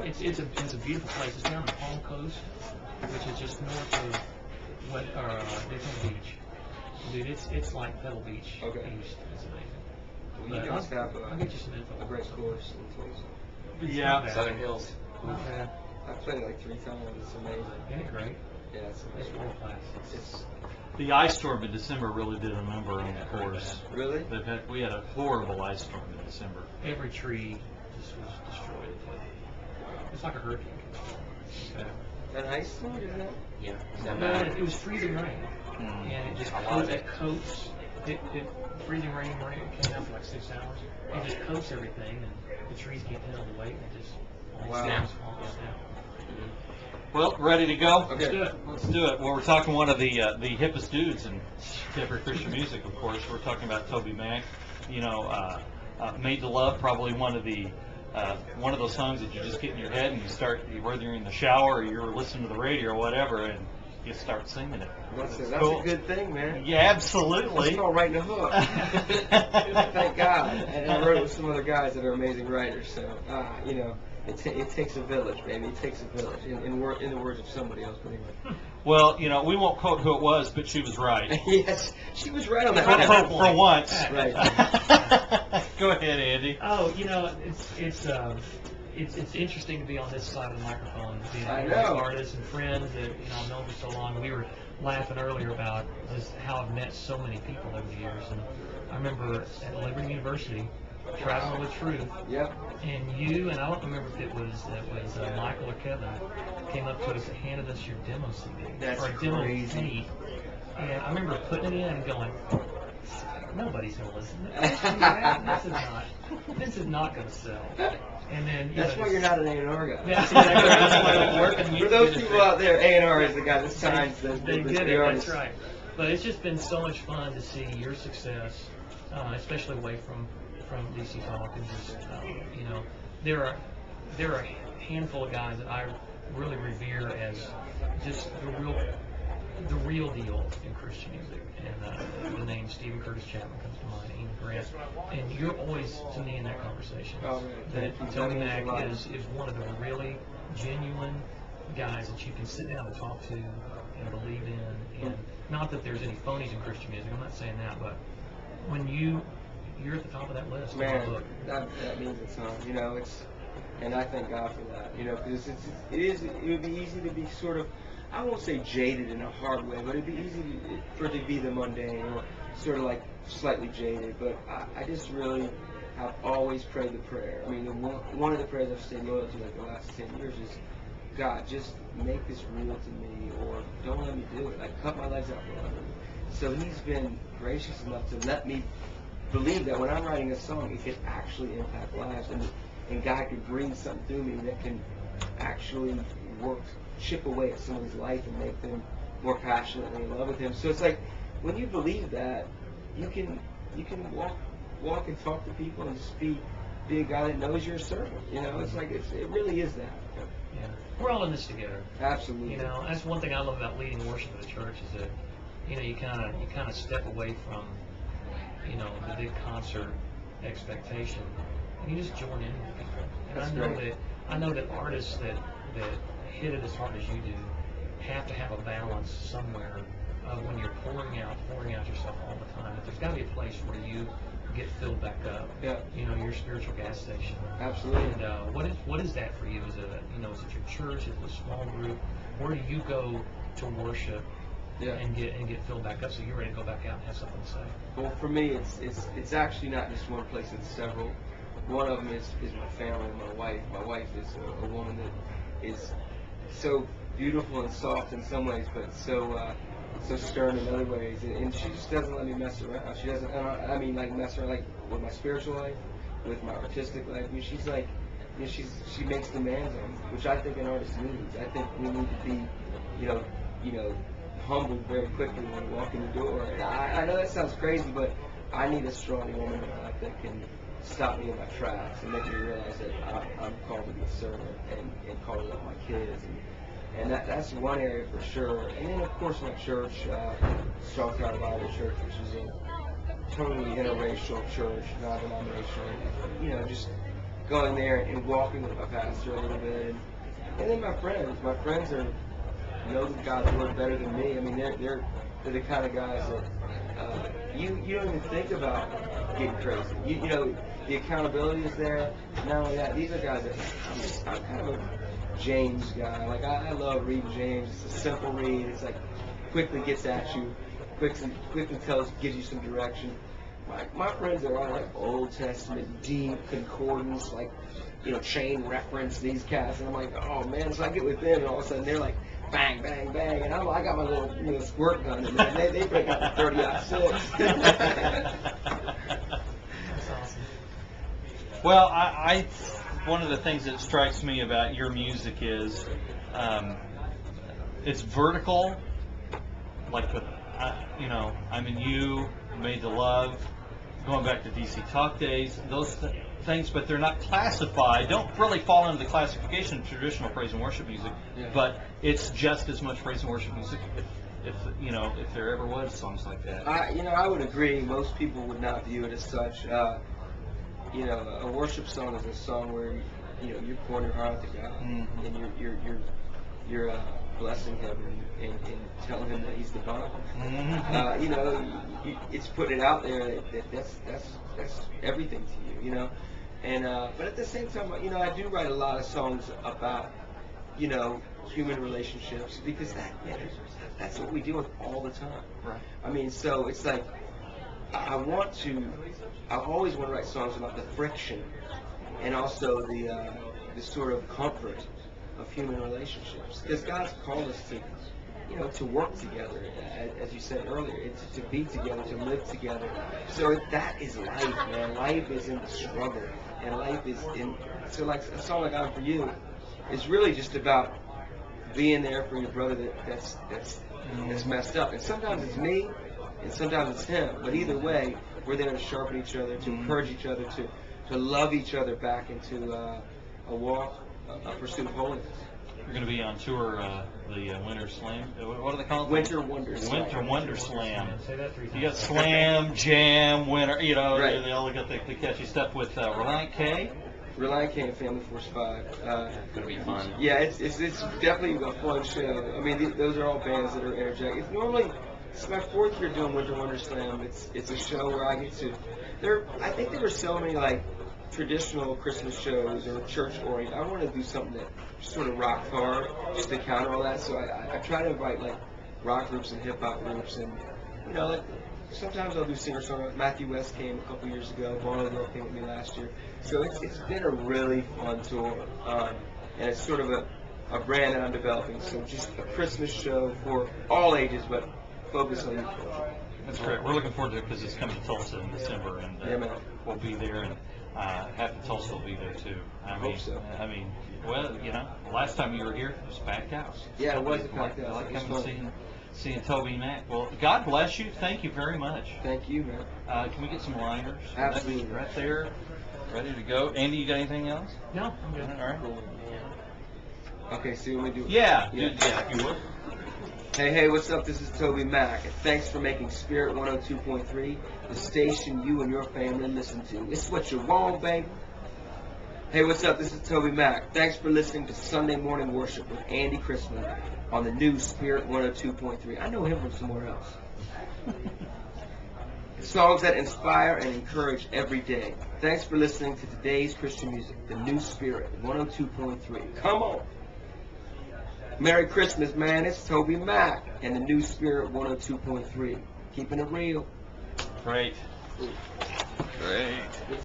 it's a beautiful place. It's down on the Palm Coast, which is just north of Daytona Beach. Dude, it's like Pebble Beach Okay. East. It's amazing. Well, you guys have I'll get you some info. a great course in Tulsa. Yeah. Southern Hills. Okay. I've played like 3 times. It's amazing. Isn't it great? Yeah, it's It's amazing. world class. It's The ice storm in December really did a number on the course. really. We had a horrible ice storm in December. Every tree just was destroyed. It's like a hurricane. Okay. An ice storm, isn't it? Yeah. It was freezing rain, and it just coats. It freezing rain came out for like 6 hours. It just coats everything, and the trees can't handle the weight, and it just Wow. snaps. Well, ready to go? Okay. Let's do it. Let's do it. Well, we're talking one of the hippest dudes in contemporary Christian music, of course. We're talking about TobyMac. You know, "Made to Love," probably one of those songs that you just get in your head and you start, whether you're in the shower or you're listening to the radio or whatever, and you start singing it. That's It's a cool. good thing, man. Yeah, absolutely. It's called writing a hook. Thank God. And I wrote it with some other guys that are amazing writers. So, you know, it takes a village, baby. It takes a village. In the words of somebody else, but anyway. Well, you know, we won't quote who it was, but she was right. Yes, she was right on that. For once. Right. Uh, Go ahead, Andy. Oh, you know, it's interesting to be on this side of the microphone, being I with know. artists and friends that I've known for so long. We were laughing earlier about just how I've met so many people over the years, and I remember at Liberty University traveling with Truth, Yep. and you and I don't remember if it was Michael or Kevin came up to us and handed us your demo CD That's or a demo crazy. tape, and I remember putting it in and going, nobody's gonna listen to this. This is not gonna sell. And then That's why you're not an A&R guy. That's exactly right. That's why I don't work in the For music those industry. people out there, A&R is the guy that signs the They get it, artists. that's right. But it's just been so much fun to see your success, especially away from DC Talk, and just you know, there are a handful of guys that I really revere as just the real deal in Christian music, and the name Stephen Curtis Chapman comes to mind, Ian Grant, and you're always to me in that conversation. Oh, man. That Thank you. That means a lot. TobyMac is one of the really genuine guys that you can sit down and talk to and believe in, and not that there's any phonies in Christian music, I'm not saying that, but when you're at the top of that list. Man, Look, that means a ton. You know, and I thank God for that. You know, because it would be easy to be sort of, I won't say jaded in a hard way, but it'd be easy for it to be the mundane or sort of like slightly jaded. But I just really have always prayed the prayer. I mean, one of the prayers I've stayed loyal to like the last 10 years is, God, just make this real to me, or don't let me do it. Like, cut my legs out from under me. So He's been gracious enough to let me believe that when I'm writing a song, it can actually impact lives, and God can bring something through me that can actually chip away at someone's life and make them more passionately in love with Him. So it's like, when you believe that, you can walk and talk to people and just be a guy that knows you're a servant. You know, it's like it really is that. yeah, we're all in this together. Absolutely. You know, that's one thing I love about leading worship at a church is that, you know, you kind of step away from, you know, the big concert expectation, and you just join in with people. And That's I know that artists that hit it as hard as you do have to have a balance somewhere when you're pouring out yourself all the time. But there's got to be a place where you get filled back up. Yeah. You know, your spiritual gas station. Absolutely. And what is that for you? Is it your church? Is it a small group? Where do you go to worship? Yeah. And get filled back up so you're ready to go back out and have something to say. Well, for me, it's actually not just one place; it's several. One of them is my family, my wife. My wife is a woman that is so beautiful and soft in some ways, but so stern in other ways. And she just doesn't let me mess around. She doesn't. I mean, like mess around, like with my spiritual life, with my artistic life. I mean, she's like, you know, she makes demands on me, which I think an artist needs. I think we need to be, you know, humbled very quickly when we walk in the door. And I know that sounds crazy, but I need a strong woman in my life that can stop me in my tracks and make me realize that I'm called to be a servant and called to love my kids. And that's one area for sure. And then, of course, my church, Strong Tower Bible Church, which is a totally interracial church, non-denominational. You know, just going there and walking with my pastor a little bit, and then my friends are know God's word better than me. I mean, they're the kind of guys that you don't even think about getting crazy. You know, the accountability is there. Not only that, these are guys that I'm kind of a James guy. Like I love reading James. It's a simple read. It's like quickly gets at you, quickly gives you some direction. My friends are all like Old Testament, deep concordance, like, you know, chain reference, these cats, and I'm like, oh man. So I get with them, and all of a sudden they're like, bang, bang, bang, and I got my little, you know, squirt gun, and they break out the 30-06. That's awesome. Well, I one of the things that strikes me about your music is it's vertical, like the, you know, I'm in You, Made to Love, going back to DC Talk days, those things, but they're not classified, don't really fall into the classification of traditional praise and worship music, Yeah. but it's just as much praise and worship music if you know, if there ever was songs like that. I would agree. Most people would not view it as such. You know, a worship song is a song where you know you're pouring your heart out to God, Mhm. and you're blessing Him and telling Him that He's the bomb. Mhm. You know, it's putting it out there that's everything to you. You know, and but at the same time, you know, I do write a lot of songs about, you know, human relationships, because that's what we deal with all the time. Right. I mean, so it's like I always want to write songs about the friction and also the sort of comfort of human relationships, because God's called us to, you know, to work together, as you said earlier, it's to be together, to live together. So that is life, man. Life is in the struggle, and life is in. So like a song like "I'm For You" is really just about being there for your brother that's messed up, and sometimes it's me, and sometimes it's him. But either way, we're there to sharpen each other, to encourage each other, to love each other back into a walk, a pursuit of holiness. You're going to be on tour, the Winter Slam. What do they call it? Winter Wonder Slam. Winter Wonder Slam. Say that 3 times. You got Slam, Jam, Winter. You know, Right. they all got the catchy stuff with Reliant K. Reliant K and Family Force 5. It's going to be fun. Yeah, it's definitely a fun show. I mean, those are all bands that are energetic. It's my 4th year doing Winter Wonder Slam. It's a show where I get to. I think there were so many like traditional Christmas shows or church oriented. I want to do something that sort of rocked hard, just to counter all that. So I try to invite like rock groups and hip hop groups, and you know, like sometimes I'll do singer-songwriters. Matthew West came a couple years ago. Bono Girl came with me last year. So it's been a really fun tour, and it's sort of a brand that I'm developing. So just a Christmas show for all ages, but focus on youth culture. That's great. We're looking forward to it because it's coming to Tulsa in December, and Yeah, man. we'll be there, and half of Tulsa will be there too. I hope so. I mean, well, you know, last time you were here, it was a packed house. Yeah, it was a packed I house. like It was coming and fun. seeing TobyMac. Well, God bless you. Thank you very much. Thank you, man. Can we get some liners? Absolutely. Right there, ready to go. Andy, you got anything else? No, I'm good. All right. Okay, so you want me to do Yeah. Yeah. Yeah. If you would. Hey, what's up? This is TobyMac, and thanks for making Spirit 102.3 the station you and your family listen to. It's what you want, baby. Hey, what's up? This is TobyMac. Thanks for listening to Sunday Morning Worship with Andy Christman on the new Spirit 102.3. I know him from somewhere else. Songs that inspire and encourage every day. Thanks for listening to today's Christian music, the new Spirit 102.3. Come on. Merry Christmas, man. It's TobyMac and the new Spirit 102.3. Keeping it real. Great. Great.